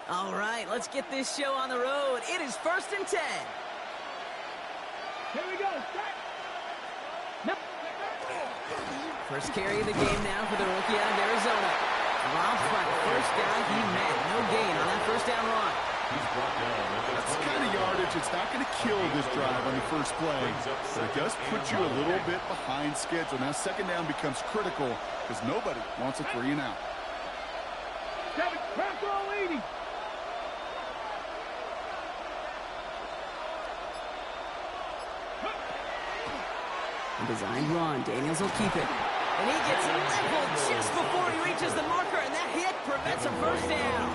All right, let's get this show on the road. It is 1st and 10. Here we go. Start. No. First carry of the game now for the rookie out of Arizona. Dropped by the first down he met. No gain on that first down run. That's the kind of yardage. It's not going to kill this drive on the first play, but it does put you a little bit behind schedule. Now second down becomes critical because nobody wants a 3 and out. Kevin, crack all 80. Design run. Daniels will keep it. And he gets leveled just before he reaches the marker, and that hit prevents a first down.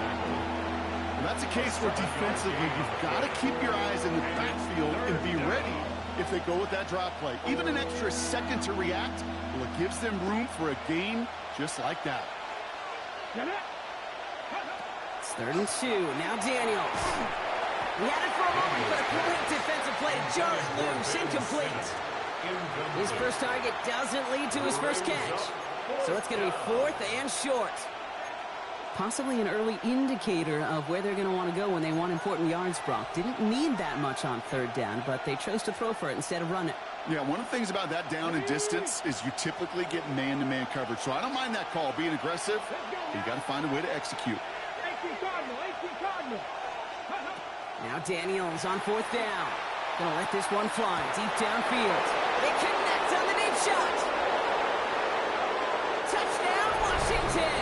And that's a case where defensively you've got to keep your eyes in the backfield and be ready if they go with that drop play. Even an extra second to react, well, it gives them room for a gain just like that. It's 3rd and 2. Now Daniels. He had it for a moment, but a quick defensive play to jar it loose. Incomplete. His first target doesn't lead to his first catch. So it's going to be 4th and short. Possibly an early indicator of where they're going to want to go when they want important yards, Brock. Didn't need that much on 3rd down, but they chose to throw for it instead of run it. Yeah, one of the things about that down and distance is you typically get man-to-man coverage. So I don't mind that call, being aggressive. But you got to find a way to execute. 18 Cardinal. Now Daniels on 4th down. Gonna let this one fly deep downfield. They connect on the deep shot. Touchdown, Washington.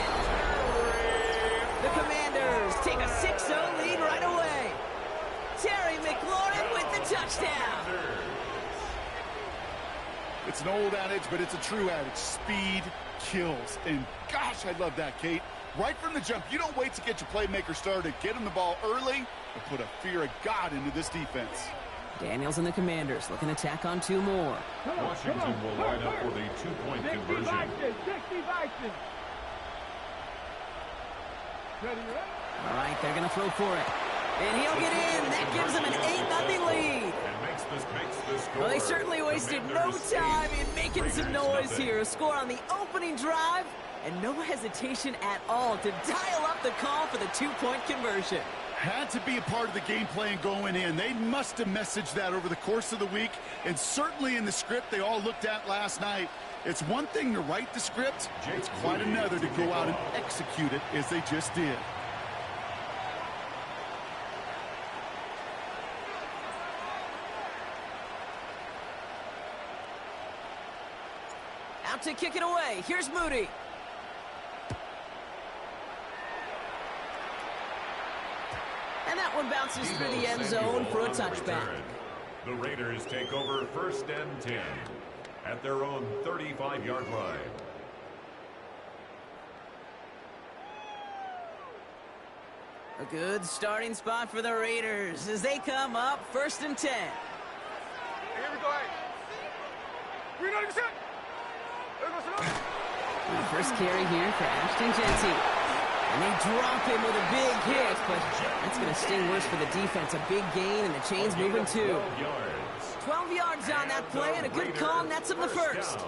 The Commanders take a 6-0 lead right away. Terry McLaurin with the touchdown. It's an old adage, but it's a true adage. Speed kills. And gosh, I love that, Kate. Right from the jump, you don't wait to get your playmaker started. Get him the ball early and put a fear of God into this defense. Daniels and the Commanders looking to tack on 2 more. Washington will line up for the 2-point conversion. 60 Vikings. All right, they're going to throw for it. And he'll get in. That gives them an 8-0 lead. Well, they certainly wasted no time in making some noise here. A score on the opening drive, and no hesitation at all to dial up the call for the 2-point conversion. Had to be a part of the game plan going in. They must have messaged that over the course of the week, and certainly in the script they all looked at last night. It's one thing to write the script, it's quite another to go out and execute it as they just did. Out to kick it away. Here's Moody. And that one bounces through the end zone for a touchback. The Raiders take over 1st and 10 at their own 35-yard line. A good starting spot for the Raiders as they come up 1st and 10. Here we go. First carry here for Ashton Jeanty. And they drop him with a big hit, but that's going to sting worse for the defense. A big gain, and the chain's moving too. 12 yards on that play, and a good call nets him the first.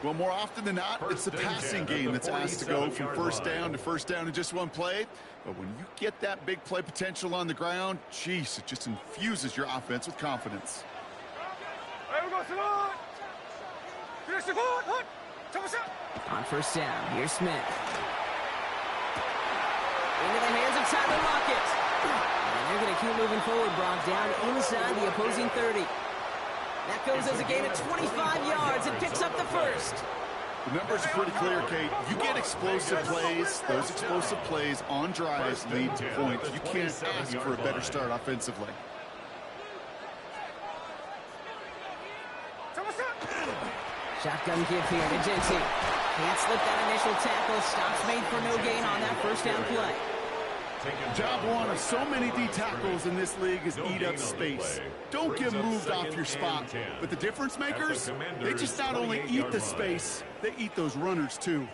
Well, more often than not, it's the passing game that's asked to go from first down in just one play. But when you get that big play potential on the ground, geez, it just infuses your offense with confidence. On first down, here's Smith. Into the hands of Tyler Lockett. And they're going to keep moving forward, Brock, down inside the opposing 30. That goes as a gain of 25 yards and picks up the first. The numbers are pretty clear, Kate. You get explosive plays. Those explosive plays on drives lead to points. You can't ask for a better start offensively. Shotgun give here to Jeanty. Can't slip that initial tackle. Stops made for no gain on that first down play. Job one of so many D tackles in this league is eat up space. Don't get moved off your spot. But the difference makers, they just not only eat the space, they eat those runners too.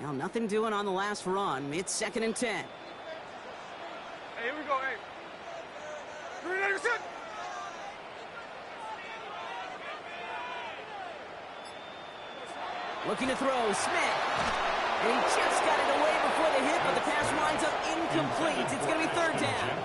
Well, nothing doing on the last run. It's 2nd and 10. Hey, here we go, hey. 3-9%. Looking to throw, Smith. And he just got it away before the hit, but the pass winds up incomplete. It's going to down.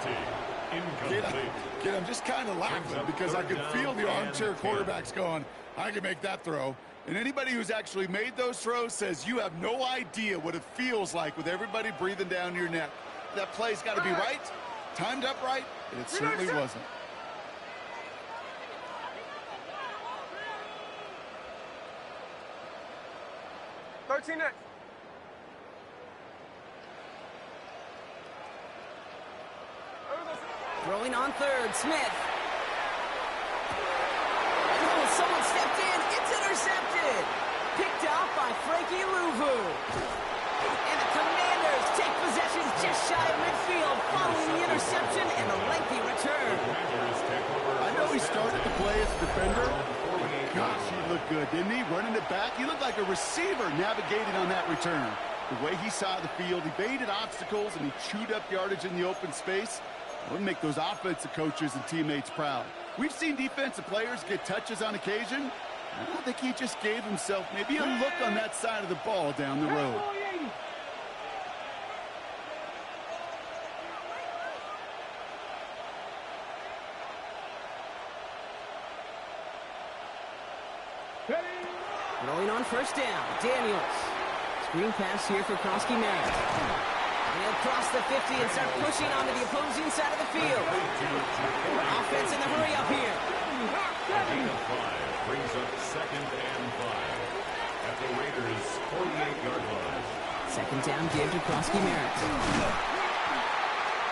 Kid, I'm just kind of laughing because I could feel the armchair quarterbacks going, I can make that throw. And anybody who's actually made those throws says you have no idea what it feels like with everybody breathing down your neck. That play's got to be right, timed up right, and it certainly wasn't. Next. Throwing on third, Smith. Oh, someone stepped in. It's intercepted. Picked off by Frankie Louvu. And the Commanders take possession just shy of midfield following the interception and a lengthy return. I know he started the play as a defender. Gosh, he looked good, didn't he? Running it back. He looked like a receiver navigating on that return. The way he saw the field, he baited obstacles, and he chewed up yardage in the open space. It would make those offensive coaches and teammates proud. We've seen defensive players get touches on occasion. I think he just gave himself maybe a look on that side of the ball down the road. Throwing on first down, Daniels. Screen pass here for Krosky Merritt. And he'll cross the 50 and start pushing onto the opposing side of the field. Offense in the hurry up here. Brings up 2nd and 5 at the Raiders' 48-yard line. Second down give to Krosky Merritt.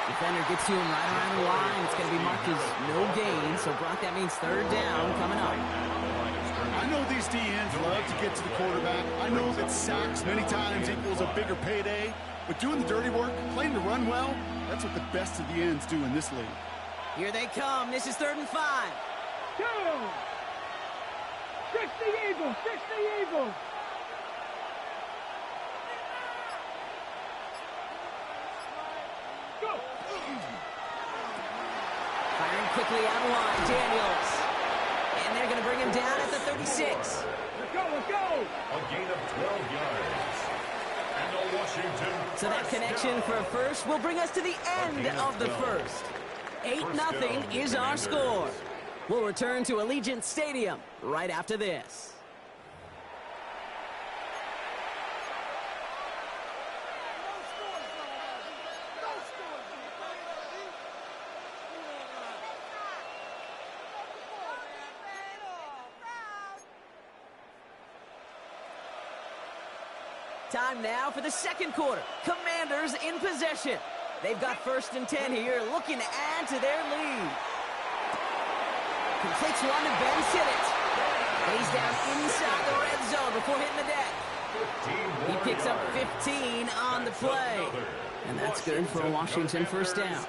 Defender gets to him right around the line. It's going to be marked as no gain, so Brock, that means third down coming up. I know these DNs love to get to the quarterback. I know that sacks many times equals a bigger payday, but doing the dirty work, playing the run well, that's what the best of the ends do in this league. Here they come. This is 3rd and 5. Go! Fix the Eagles! Fix the Eagles! Go! Firing quickly out of line, Daniels. And they're going to bring him down at the 36. Let's go, let's go! A gain of 12 yards. And a Washington So that connection for a first will bring us to the end of the first. 8-0 is our score. We'll return to Allegiant Stadium right after this. Time now for the second quarter. Commanders in possession. They've got 1st and 10 here, looking to add to their lead. Completes one to Ben Sinnott. And he's down inside the red zone before hitting the deck. He picks up 15 on the play. And that's good for a Washington first down.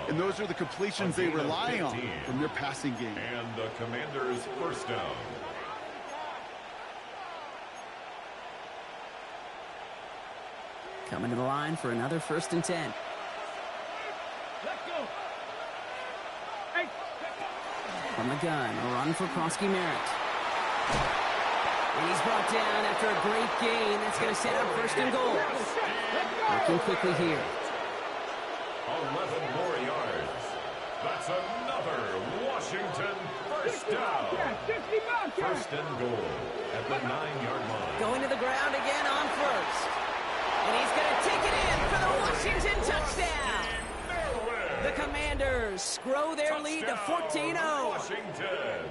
And those are the completions they rely on from their passing game. And the Commanders' first down. Coming to the line for another 1st and 10. Let's go! Hey! From the gun, a run for Krosky Merritt. And he's brought down after a great gain. That's going to set up 1st and goal. Working quickly here. 11 more yards. That's another Washington first down. 1st and goal at the 9-yard line. Going to the ground again on 1st. And he's going to take it in for the Washington touchdown. The Commanders grow their lead to 14-0. Washington.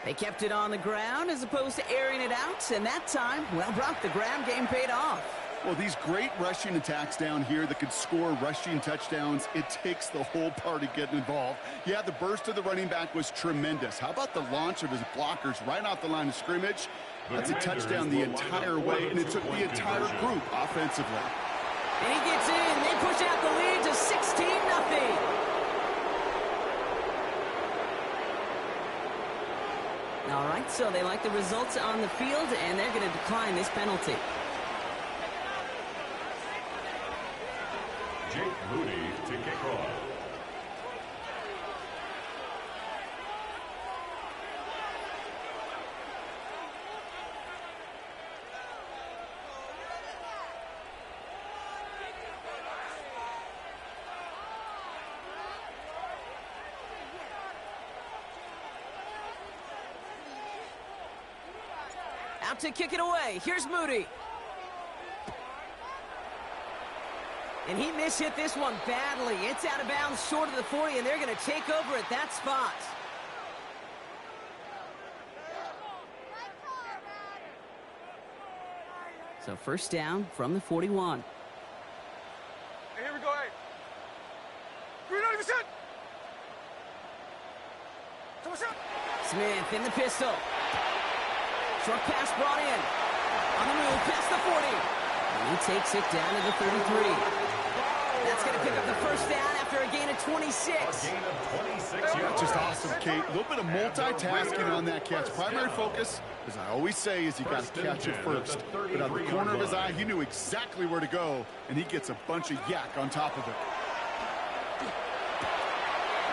They kept it on the ground as opposed to airing it out. And that time, well, Brock, the ground game paid off. Well, these great rushing attacks down here that could score rushing touchdowns, it takes the whole party getting involved. Yeah, the burst of the running back was tremendous. How about the launch of his blockers right off the line of scrimmage? That's a touchdown the entire way, and it took the entire group offensively. And he gets in. They push out the lead to 16-0. All right, so they like the results on the field, and they're going to decline this penalty. Jake Moody to kick off. About to kick it away. Here's Moody. And he mishit this one badly. It's out of bounds short of the 40, and they're going to take over at that spot. So first down from the 41. Hey, here we go, hey. 390%. Smith in the pistol. Short pass brought in. On the move, past the 40. And he takes it down to the 33. That's going to pick up the first down after a gain of 26. A gain of 26 yards. Just awesome, Kate. A little bit of multitasking on that catch. Primary focus, as I always say, is you got to catch it first. But out of the corner of his eye, he knew exactly where to go, and he gets a bunch of yak on top of it.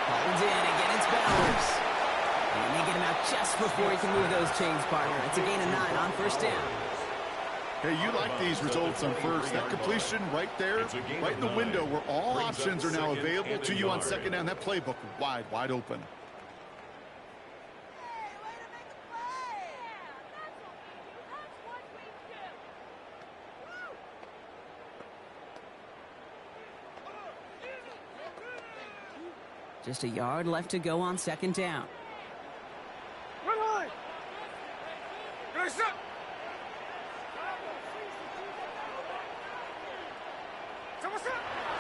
Holds in, again it's Bowers. And they get him out just before he can move those chains, partner. It's a gain of 9 on first down. Hey, you like these results on first. That completion right there, right in the window where all options are now available to you on second down. That playbook wide open. Just a yard left to go on second down. Run high. Good shot.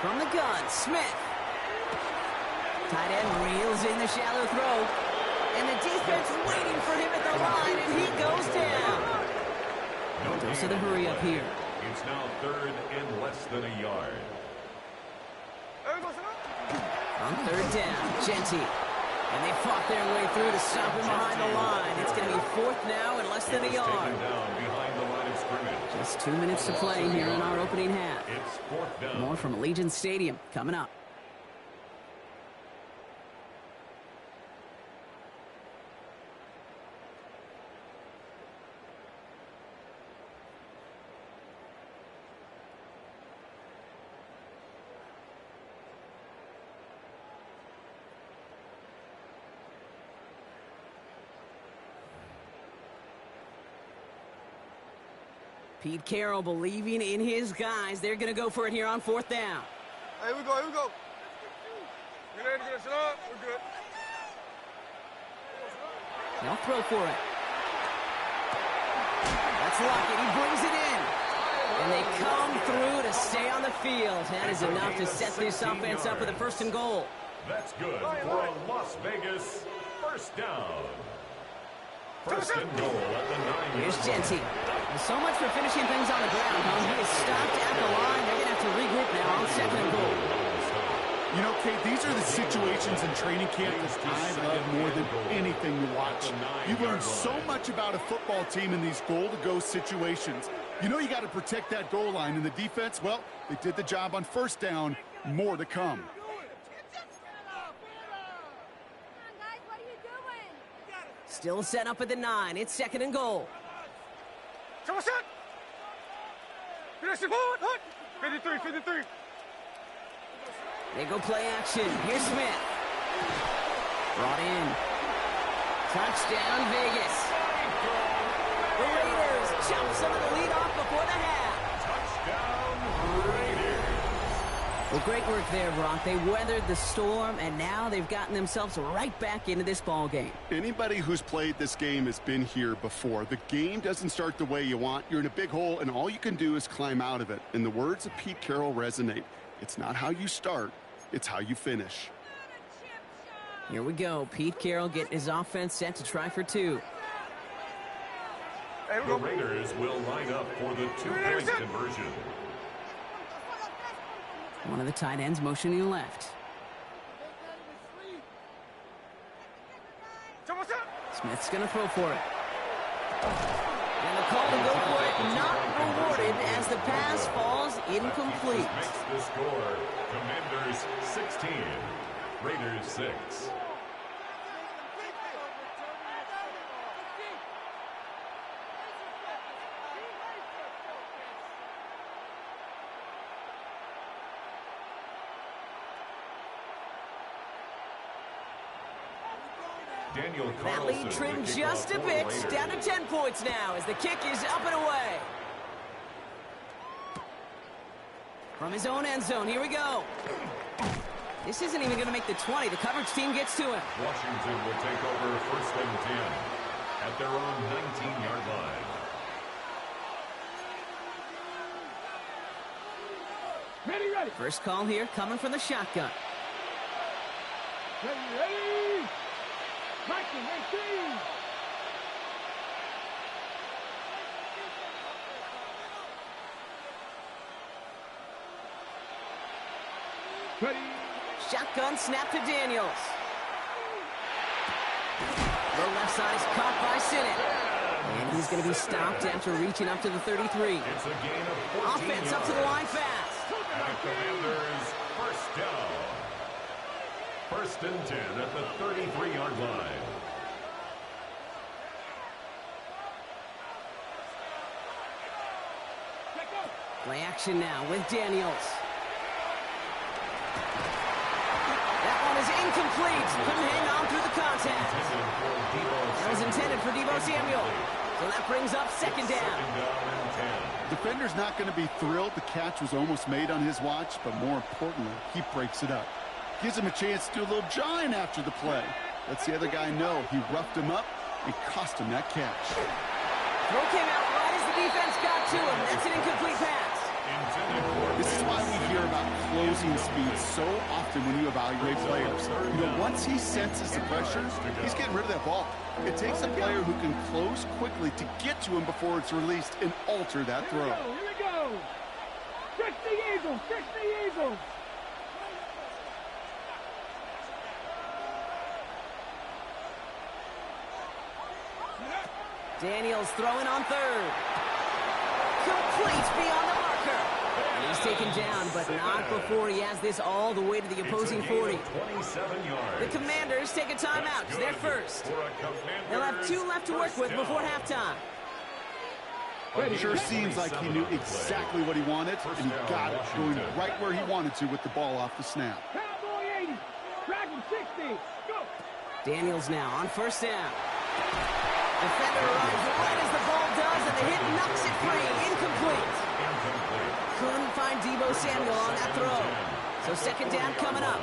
From the gun, Smith. Tight end reels in the shallow throw. And the defense waiting for him at the line, and he goes down. No dose of the hurry up here. It's now third and less than a yard. On third down, Genty. And they fought their way through to stop him behind the line. It's going to be fourth now and less than a yard. Down behind the line of scrimmage. Just 2 minutes to play here in our opening half. It's fourth down. More from Allegiant Stadium coming up. Pete Carroll believing in his guys. They're going to go for it here on fourth down. Here we go, here we go. Get ready to get it up. We're good. They'll throw for it. That's Lockett. He brings it in. And they come through to stay on the field. That is enough to set this offense up with a first and goal. That's good for a Las Vegas first down. First and goal at the 9. Here's Genty. So much for finishing things on the ground, huh? He is stopped at the line. They're going to have to regroup now on second and goal. You know, Kate, these are the situations in training camp that I love more than anything to watch. You learn so much about a football team in these goal-to-go situations. You know you got to protect that goal line, and the defense, well, they did the job on first down. More to come. Still set up at the 9. It's second and goal. 53, 53. They go play action. Here's Smith. Brought in. Touchdown, Vegas. The Raiders jump some of the lead off before the half. Touchdown, Raiders. Well, great work there, Brock. They weathered the storm, and now they've gotten themselves right back into this ball game. Anybody who's played this game has been here before. The game doesn't start the way you want. You're in a big hole, and all you can do is climb out of it. And the words of Pete Carroll resonate. It's not how you start, it's how you finish. Here we go. Pete Carroll getting his offense set to try for 2. The Raiders will line up for the 2-point conversion. One of the tight ends motioning left. Smith's going to throw for it. And the call to go for it not rewarded as the pass falls incomplete. Makes the score. Commanders 16, Raiders 6. Daniel That lead Carlson, trimmed the just a kickoff bit, for the down to Raiders. 10 points now as the kick is up and away. From his own end zone, here we go. This isn't even going to make the 20. The coverage team gets to him. Washington will take over 1st and 10 at their own 19-yard line. Ready. First call here coming from the shotgun. Ready. Marking, receive. Ready. Shotgun snap to Daniels. The left side is caught by Sinnott. And he's going to be stopped after reaching up to the 33. It's a gain of 14 Offense up to the line fast. And Commanders first down. 1st and 10 at the 33-yard line. Play action now with Daniels. That one is incomplete. Couldn't hang on through the contact. That was intended for Deebo Samuel. So that brings up 2nd down. 2nd down and 10. Defender's not going to be thrilled the catch was almost made on his watch, but more importantly, he breaks it up. Gives him a chance to do a little jawing after the play. Lets the other guy know he roughed him up and cost him that catch. Throw came out right as the defense got to him. That's an incomplete pass. This is why we hear about closing speed so often when you evaluate players. You know, once he senses the pressure, he's getting rid of that ball. It takes a player who can close quickly to get to him before it's released and alter that throw. Here we go. Trick the Eagles. Trick the Eagles. Daniels throwing on 3rd. Complete beyond the marker. And he's taken down, but not before he has this all the way to the opposing 40. 27 yards. The Commanders take a timeout. It's their first. They'll have 2 left to work with before halftime. It sure seems like he knew exactly what he wanted, and he got it going right where he wanted to with the ball off the snap. Cowboy 80. Dragon 60. Go. Daniels now on 1st down. Defender arrives right as the ball does, and the hit knocks it free. Incomplete. Couldn't find Deebo Samuel on that throw. So 2nd down coming up.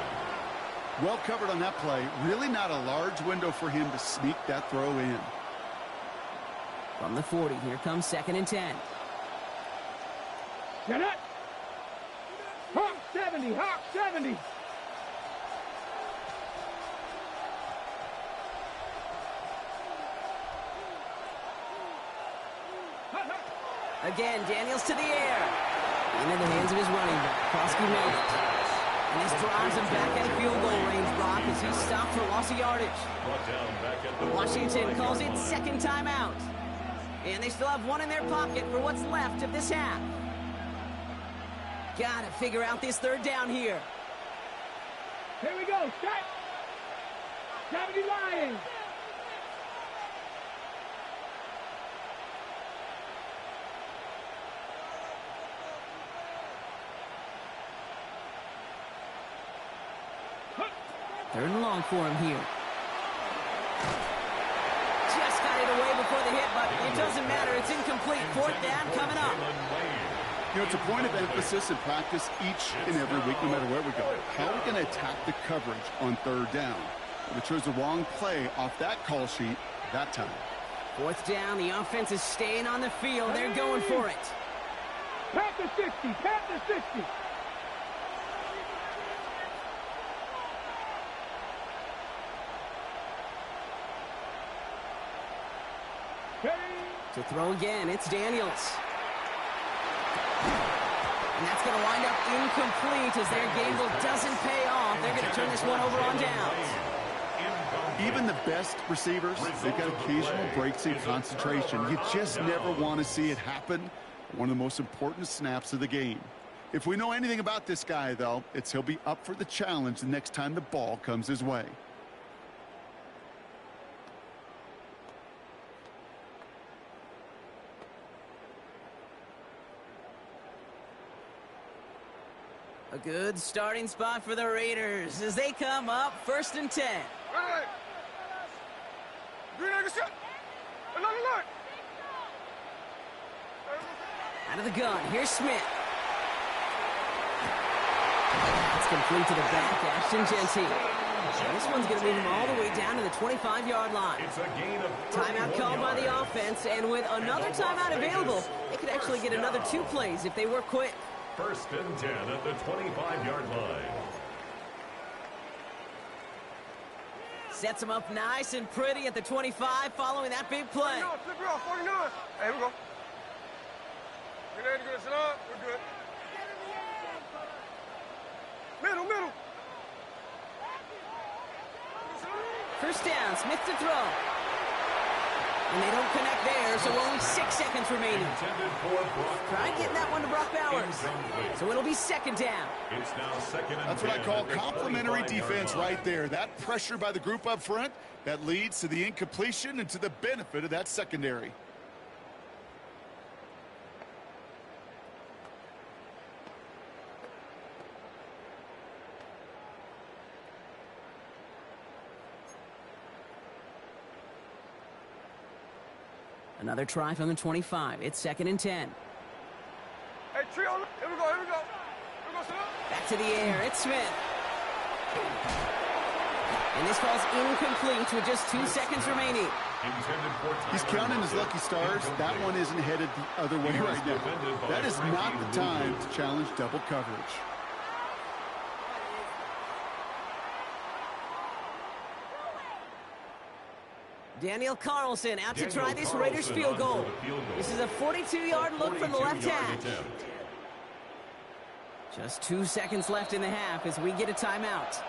Well covered on that play. Really not a large window for him to sneak that throw in. From the 40, here comes 2nd and 10. Get it. Hawk 70. Hawk 70. Again, Daniels to the air. Into the hands of his running back. Krosky made it. And this drives him back at field goal range, Brock, as he's stopped for loss of yardage. Washington calls it 2nd timeout. And they still have 1 in their pocket for what's left of this half. Gotta figure out this 3rd down here. Here we go. Set. 70 Lions. Third and long for him here. Just got it away before the hit, but it doesn't matter. It's incomplete. 4th down coming up. You know, it's a point of emphasis in practice each and every week, no matter where we go. How are we going to attack the coverage on 3rd down? We chose the wrong play off that call sheet that time. 4th down. The offense is staying on the field. They're going for it. Panther 60. Panther 60. To throw again, it's Daniels. And that's going to wind up incomplete as their gamble doesn't pay off. They're going to turn this one over on downs. Even the best receivers, they've got occasional breaks in concentration. You just never want to see it happen. One of the most important snaps of the game. If we know anything about this guy, though, it's he'll be up for the challenge the next time the ball comes his way. A good starting spot for the Raiders as they come up 1st and 10. Right. Out of the gun, here's Smith. It's complete to the back, Ashton Genty. This one's going to move him all the way down to the 25-yard line. It's a gain of Timeout called by the offense, and with another timeout available, they could actually get another 2 plays if they work quick. 1st and 10 at the 25-yard line. Sets him up nice and pretty at the 25 following that big play. 49, flip it off, 49. Hey, here we go. Grenade, good, sit up. We're good. Middle. First down, Smith to throw. And they don't connect there, so only 6 seconds remaining. Try getting that one to Brock Bowers. So it'll be 2nd down. It's now 2nd and That's what I call 10 complimentary defense right there. That pressure by the group up front, that leads to the incompletion and to the benefit of that secondary. Another try from the 25. It's 2nd and 10. Hey, trio, here we go. Here we go, sit up. Back to the air. It's Smith. And this ball's incomplete with just 2 seconds remaining. He's counting his lucky stars. That one isn't headed the other way right now. That is not the time to challenge double coverage. Daniel Carlson out to try this Raiders field goal. This is a 42-yard look from the left hash. Just 2 seconds left in the half as we get a timeout.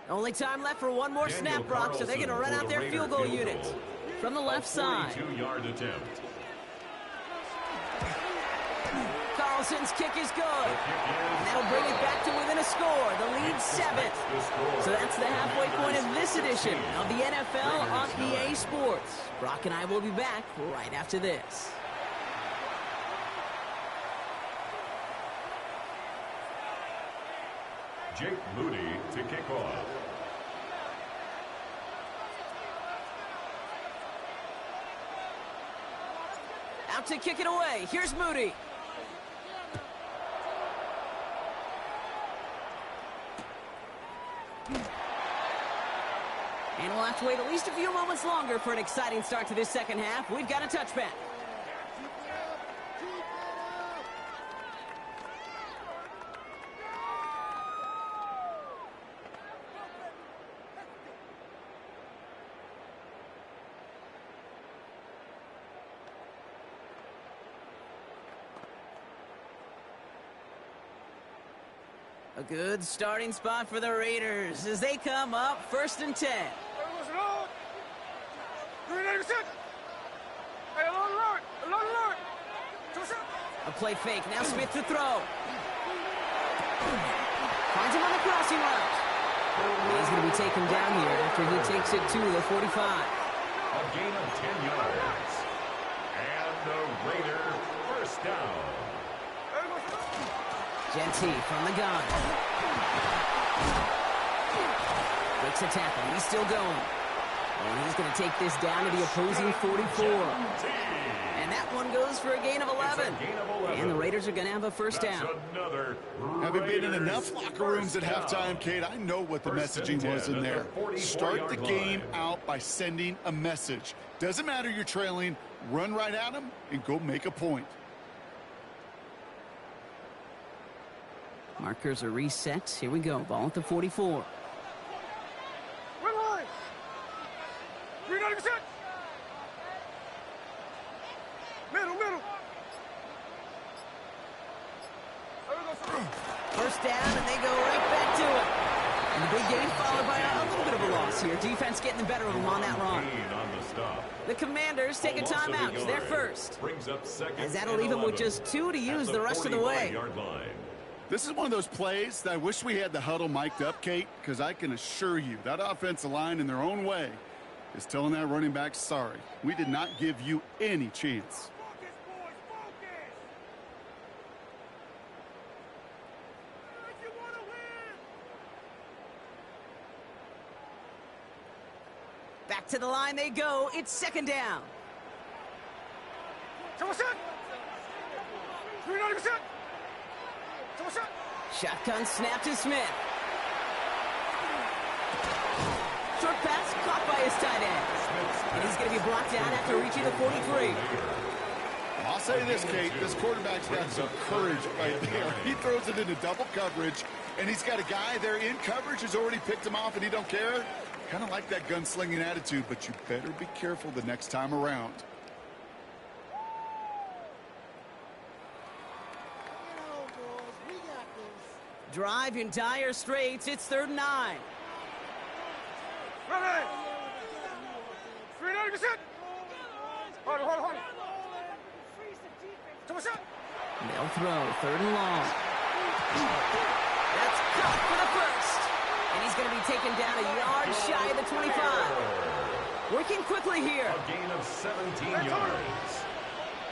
Only time left for one more snap, Brock, so they're going to run out their field goal unit from the left side. 42-yard attempt. Carlson's kick is good. And that'll bring it back to within a score. The lead 7. So that's the halfway point of this edition of the NFL on EA Sports. Brock and I will be back right after this. Jake Moody to kick off. Out to kick it away. Here's Moody. And we'll have to wait at least a few moments longer for an exciting start to this second half. We've got a touchback. A good starting spot for the Raiders as they come up 1st and 10. A play fake. Now Smith to throw. Finds him on the crossing route. He's going to be taken down here after he takes it to the 45. A gain of 10 yards. And the Raider first down. Genty from the gun. Breaks a tackle. He's still going. And he's going to take this down to the opposing 44. And that one goes for a gain of 11. And the Raiders are going to have a first down. Having been in enough locker rooms at halftime, Kate, I know what the messaging was in there. Start the game out by sending a message. Doesn't matter you're trailing, run right at them and go make a point. Markers are reset. Here we go. Ball at the 44. Run line. 390%. Middle. First down, and they go right back to it. And the big gain followed by a little bit of a loss here. Defense getting the better of them on that run. The Commanders take a timeout. They're first. As that'll leave them with just 2 to use the rest of the way. This is one of those plays that I wish we had the huddle mic'd up, Kate, because I can assure you that offensive line in their own way is telling that running back, sorry, we did not give you any chance. Focus, boys, focus! You want to win! Back to the line they go. It's second down. Shotgun snap to Smith. Short pass caught by his tight end. And he's going to be brought down after reaching the 43. I'll say this, Kate, this quarterback's got some courage right there. He throws it into double coverage, and he's got a guy there in coverage who's already picked him off, and he don't care. Kind of like that gunslinging attitude, but you better be careful the next time around. Drive in dire straits. It's 3rd and 9. Ready! 390%! Hold it. They'll throw 3rd and long. That's caught for the first. And he's going to be taken down a yard shy of the 25. Working quickly here. A gain of 17 yards.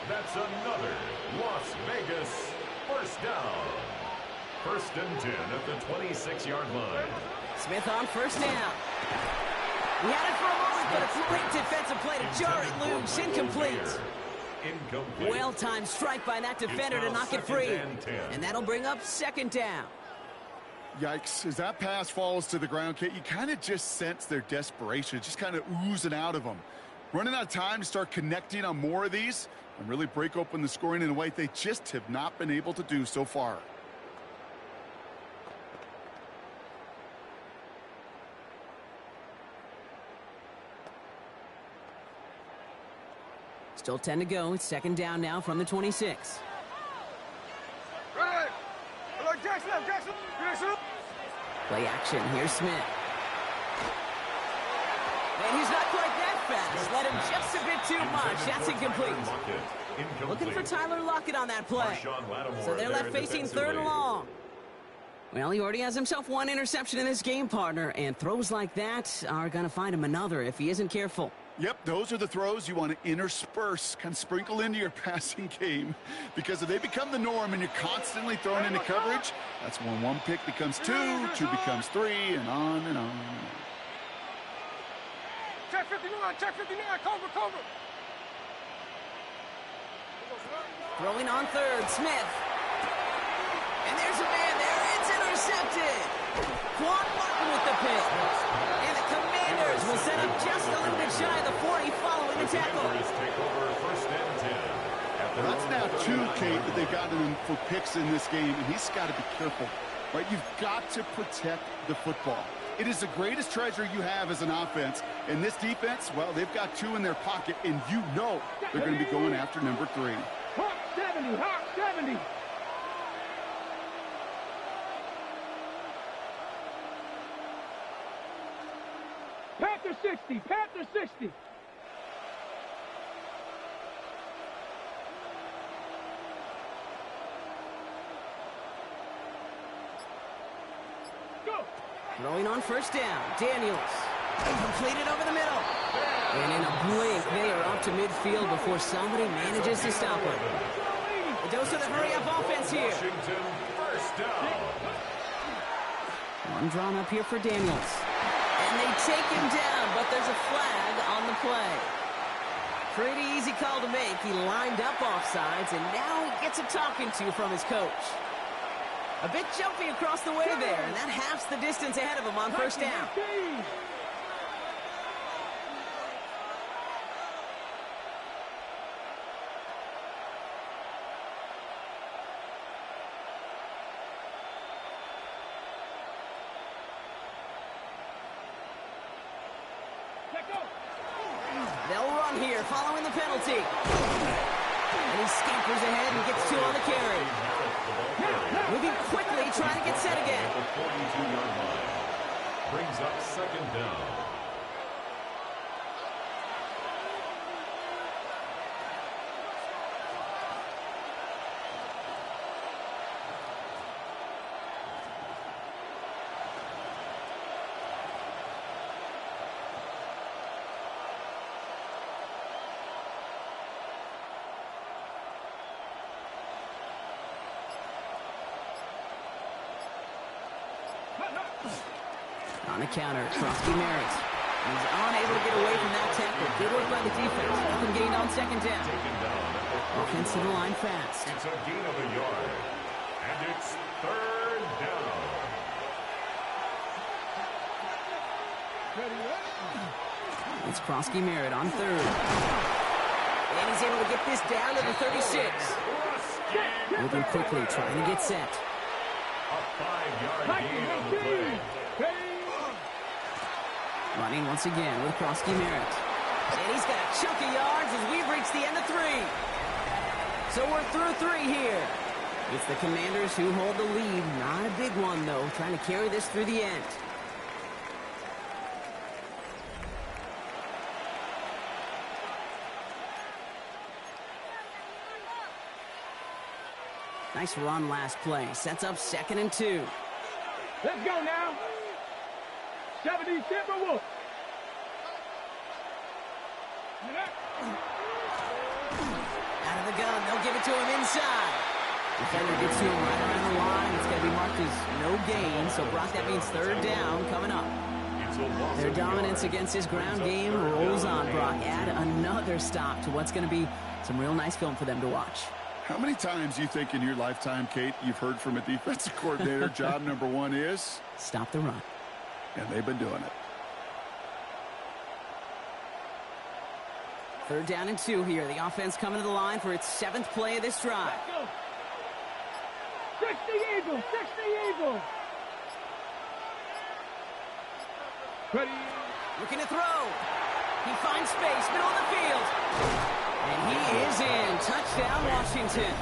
That's another Las Vegas first down. 1st and 10 at the 26-yard line. Smith on first down. He had it for a moment, but a great defensive play to jar it loose. Incomplete. Well-timed strike by that defender to knock it free. And that'll bring up 2nd down. Yikes. As that pass falls to the ground, Kate, you kind of just sense their desperation. It's just kind of oozing out of them. Running out of time to start connecting on more of these and really break open the scoring in a way they just have not been able to do so far. Still 10 to go. It's 2nd down now from the 26. Ready! Jackson! Play action. Here's Smith. And he's not quite that fast. Let him just a bit too much. That's incomplete. Looking for Tyler Lockett on that play. So they're left facing 3rd and long. Well, he already has himself 1 interception in this game, partner. And throws like that are going to find him another if he isn't careful. Yep, those are the throws you want to intersperse, kind of sprinkle into your passing game. Because if they become the norm and you're constantly thrown into coverage, that's when 1 pick becomes 2, 2 becomes 3, and on and on. Check 59, cover. Throwing on 3rd, Smith. And there's a man there. It's intercepted. Quan Martin with the pick. And the Commanders will set up just a little bit shy of the 40 following the tackle. That's now 2, Kate, that they've gotten him for picks in this game, and he's got to be careful. Right? You've got to protect the football. It is the greatest treasure you have as an offense. And this defense, well, they've got 2 in their pocket, and you know they're going to be going after number 3. Hawk 70. Panther 60. Go. Throwing on first down, Daniels. Completed over the middle. And in a blink, they are up to midfield before somebody manages to stop him. A dose of the hurry-up offense here. Washington first down. One drawn up here for Daniels. And they take him down, but there's a flag on the play. Pretty easy call to make. He lined up offsides, and now he gets a talking to from his coach. A bit jumpy across the way there, and that halves the distance ahead of him on first down. They'll run here following the penalty. And he scampers ahead and gets 2 on the carry. Moving quickly, trying to get set again. The 42-yard line brings up 2nd down. On the counter, Krosky Merritt. He's unable to get away from that tackle. Good work by the defense. Nothing gained on second down. Offense to the line fast. It's a gain of a yard. And it's third down. It's Krosky Merritt on third. And he's able to get this down to the 36. Moving quickly, trying to get set. A 5-yard gain on the play. Running once again with Krosky Merritt. And he's got a chunk of yards as we've reached the end of 3. So we're through 3 here. It's the Commanders who hold the lead. Not a big one, though. Trying to carry this through the end. Nice run last play. Sets up 2nd and 2. Let's go now. 70 Timberwolves. Out of the gun. They'll give it to him inside. Defender gets to him right around the line. It's going to be marked as no gain. So, Brock, that means 3rd down coming up. Their dominance against his ground game rolls on, Brock. Add another stop to what's going to be some real nice film for them to watch. How many times do you think in your lifetime, Kate, you've heard from a defensive coordinator, job number 1 is? Stop the run. And they've been doing it. 3rd down and 2 here. The offense coming to the line for its 7th play of this drive. 60 Eagles, 60 Eagles. Ready. Looking to throw. He finds space, middle of the field. And he is in. Touchdown, Washington.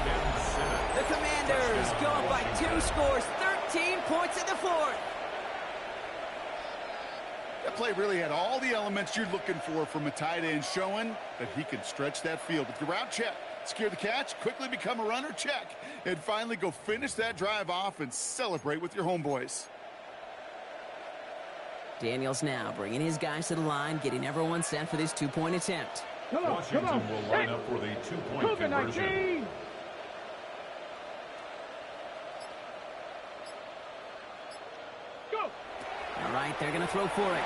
The Commanders go up by 2 scores, 13 points in the 4th. That play really had all the elements you're looking for from a tight end, showing that he can stretch that field. With your route, check. Secure the catch, quickly become a runner, check. And finally go finish that drive off and celebrate with your homeboys. Daniels now bringing his guys to the line, getting everyone set for this 2-point attempt. Washington will line up for the 2-point conversion. All right, they're going to throw for it.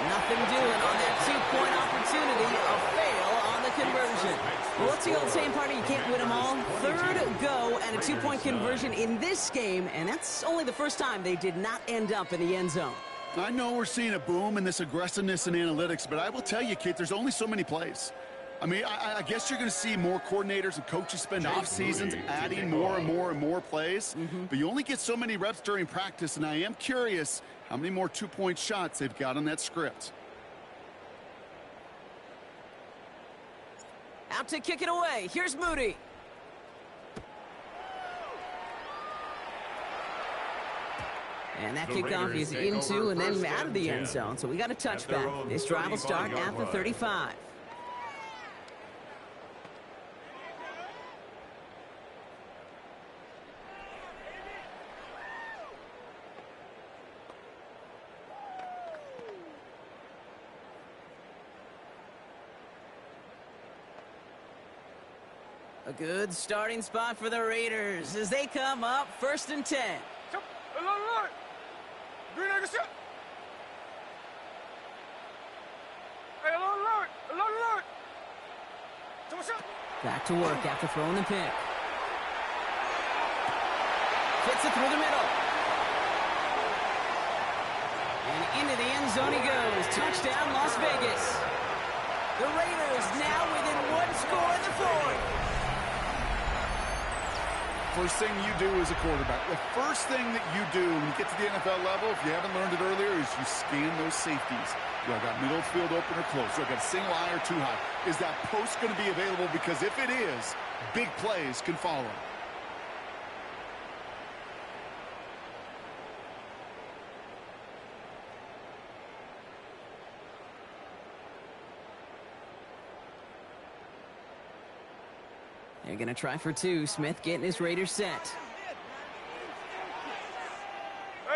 Nothing doing on that 2-point opportunity. A fail on the conversion. Well, what's the old saying, partner? You can't win them all. 3rd go and a 2-point conversion in this game, and that's only the first time they did not end up in the end zone. I know we're seeing a boom in this aggressiveness in analytics, but I will tell you, Kate, there's only so many plays. I mean, I guess you're going to see more coordinators and coaches spend off seasons adding more and more and more plays, but you only get so many reps during practice, and I am curious how many more 2-point shots they've got on that script. Out to kick it away. Here's Moody. And that kickoff is into and then out of the end zone. So we got a touchback. This drive will start at the 35. A good starting spot for the Raiders as they come up 1st and 10. Back to work after throwing the pick. Fits it through the middle. And into the end zone he goes. Touchdown, Las Vegas. The Raiders now within 1 score in the 4th. First thing you do as a quarterback, the first thing that you do when you get to the NFL level, if you haven't learned it earlier, is you scan those safeties. Do I got middle field open or close? Do I got a single eye or 2 high? Is that post going to be available? Because if it is, big plays can follow. They're going to try for 2. Smith getting his Raiders set.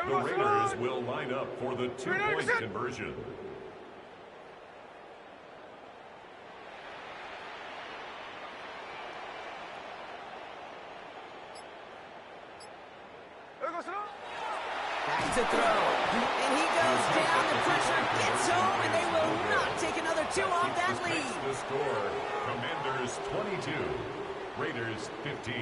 The Raiders will line up for the 2-point conversion. Back to throw. And he goes down. The pressure gets home, and they will not take another 2 off that lead. The score, Commanders 22, Raiders 15.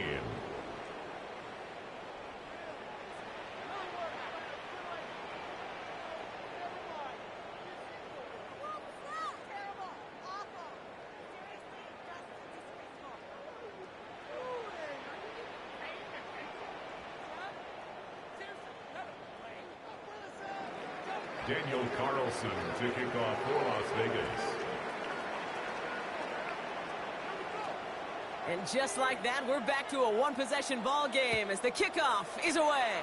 Daniel Carlson to kick off for Las Vegas. And just like that, we're back to a one-possession ball game as the kickoff is away.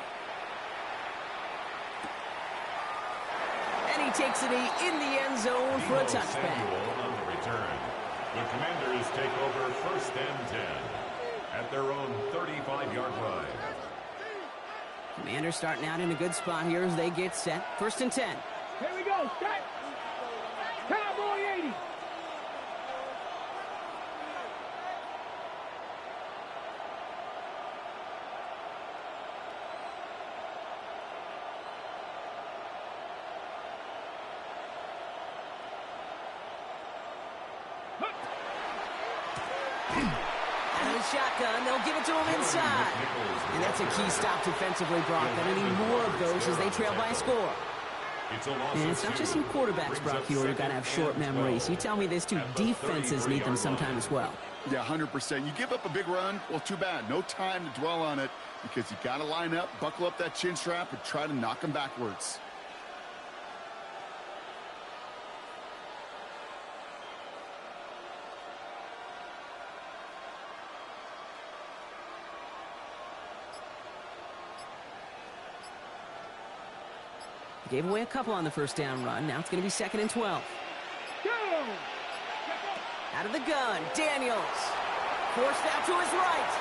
And he takes it in the end zone for a touchback. On the return. The Commanders take over 1st and 10 at their own 35-yard line. Commanders starting out in a good spot here as they get set. 1st and 10. Here we go. Set. Cowboy 80. Shotgun, they'll give it to him inside. And that's a key stop defensively, Brock. They need more of those as they trail by a score. And it's not just some quarterbacks, Brock, who got to have short memories. You tell me this too, defenses need them sometime as well. Yeah, 100%. You give up a big run, well, too bad. No time to dwell on it because you got to line up, buckle up that chin strap, and try to knock them backwards. Gave away a couple on the first down run. Now it's going to be 2nd and 12. Go! Out of the gun, Daniels. Forced out to his right.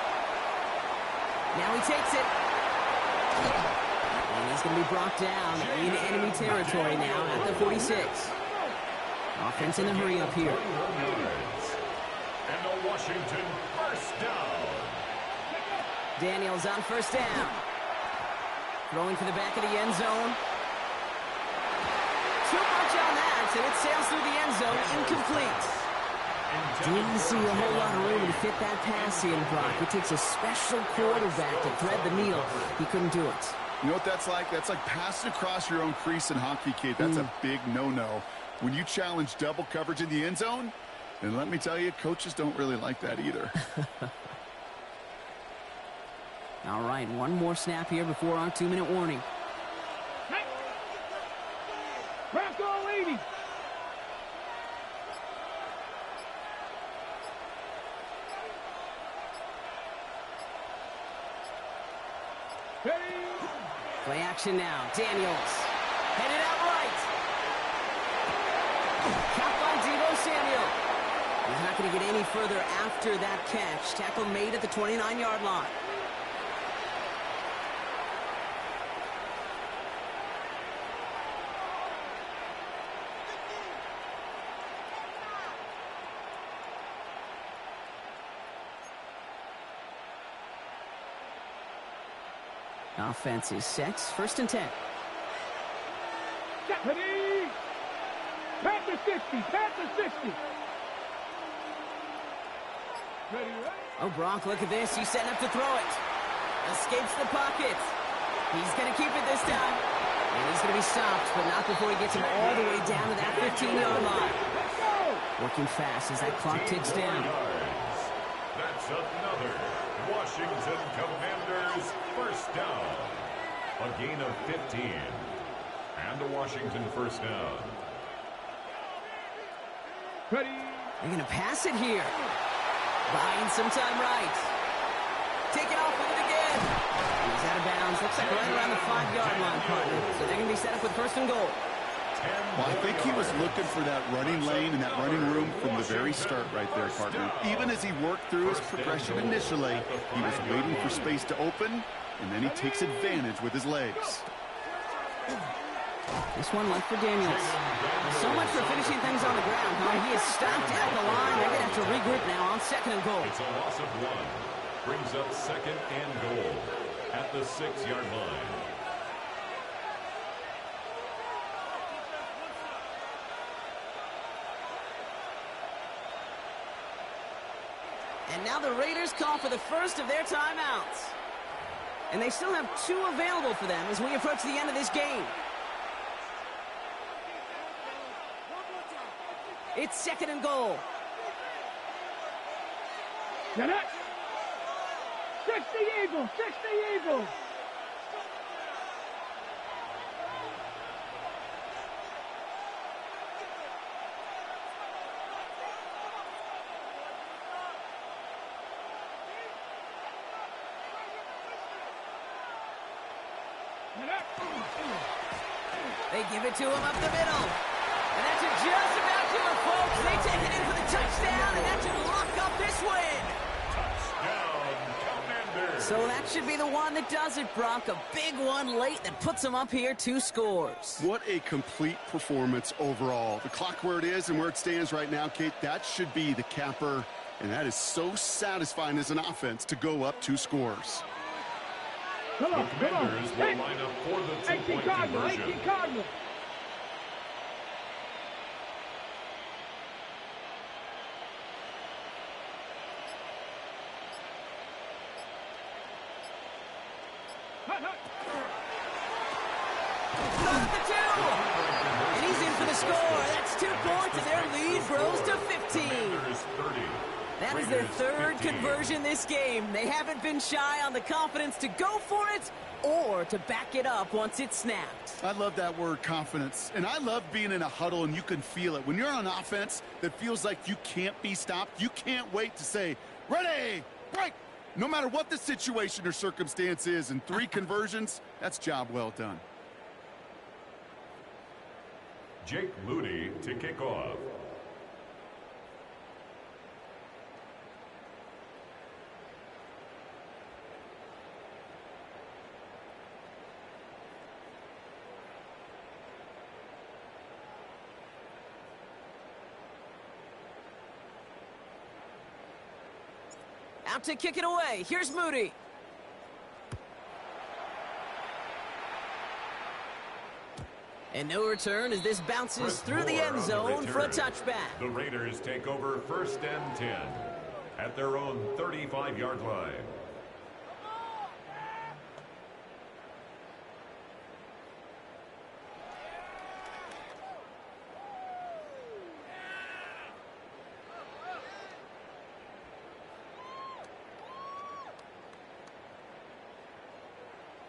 Now he takes it. And he's going to be brought down in enemy territory now at the 46. Offense in a hurry up here. And the Washington 1st down. Daniels on 1st down. Throwing for the back of the end zone. Too much on that, and it sails through the end zone, incomplete. Didn't see a whole lot of room to fit that pass in, Brock. It takes a special quarterback to thread the needle. He couldn't do it. You know what that's like? That's like passing across your own crease in hockey, Kate. That's a big no-no. When you challenge double coverage in the end zone, and let me tell you, coaches don't really like that either. All right, one more snap here before our 2-minute warning. Bronco 80. Play action now. Daniels. Headed out right. Caught by Deebo Samuel. He's not going to get any further after that catch. Tackle made at the 29-yard line. Offense is set. 1st and 10. Ready. Panther 60. Panther 60. Ready, right? Oh, Brock, look at this. He's setting up to throw it. Escapes the pocket. He's going to keep it this time. And he's going to be stopped, but not before he gets him all the way down to that 15-yard line. Working fast as that clock ticks down. That's another Washington Commanders 1st down. A gain of 15. And a Washington 1st down. Ready. They're going to pass it here. Buying some time right. Taking off with it again. He's out of bounds. Looks like right around the 5-yard line, partner. So they're going to be set up with 1st and goal. Well, I think he was looking for that running lane and that running room from the very start right there, partner. Even as he worked through his progression initially, he was waiting for space to open, and then he takes advantage with his legs. This one left for Daniels. So much for finishing things on the ground, huh? He is stopped at the line. They're going to have to regroup now on 2nd and goal. It's a loss of 1. Brings up 2nd and goal at the 6-yard line. And now the Raiders call for the first of their timeouts. And they still have 2 available for them as we approach the end of this game. It's 2nd and goal. Get it. 60 Eagles, 60 Eagles. They give it to him up the middle. And that should just about do it, folks. They take it in for the touchdown, and that should lock up this win. Touchdown, Commanders. So that should be the one that does it, Brock. A big one late that puts them up here 2 scores. What a complete performance overall. The clock where it is and where it stands right now, Kate, that should be the capper. And that is so satisfying as an offense to go up 2 scores. The Commanders will line up for the 2-point conversion. 18 Cardinals. Got the 2. And he's in for the score. That's 2 points, and their lead grows to 15. That is their 3rd conversion this game. They haven't been shy on the confidence to go for it or to back it up once it's snapped. I love that word, confidence. And I love being in a huddle and you can feel it. When you're on offense that feels like you can't be stopped, you can't wait to say, ready, break. No matter what the situation or circumstance is, and 3 conversions, that's job well done. Jake Moody to kick off. Out to kick it away. Here's Moody. And no return as this bounces through the end zone for a touchback. The Raiders take over 1st and 10 at their own 35-yard line.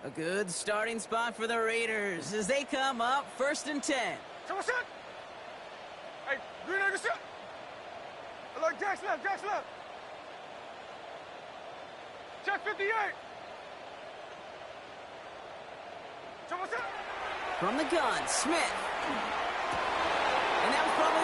A good starting spot for the Raiders as they come up 1st and 10. Come set. Hey, green egg set. I like Jack's left, Jack's left. Check 58. Come set. From the gun, Smith. And that was probably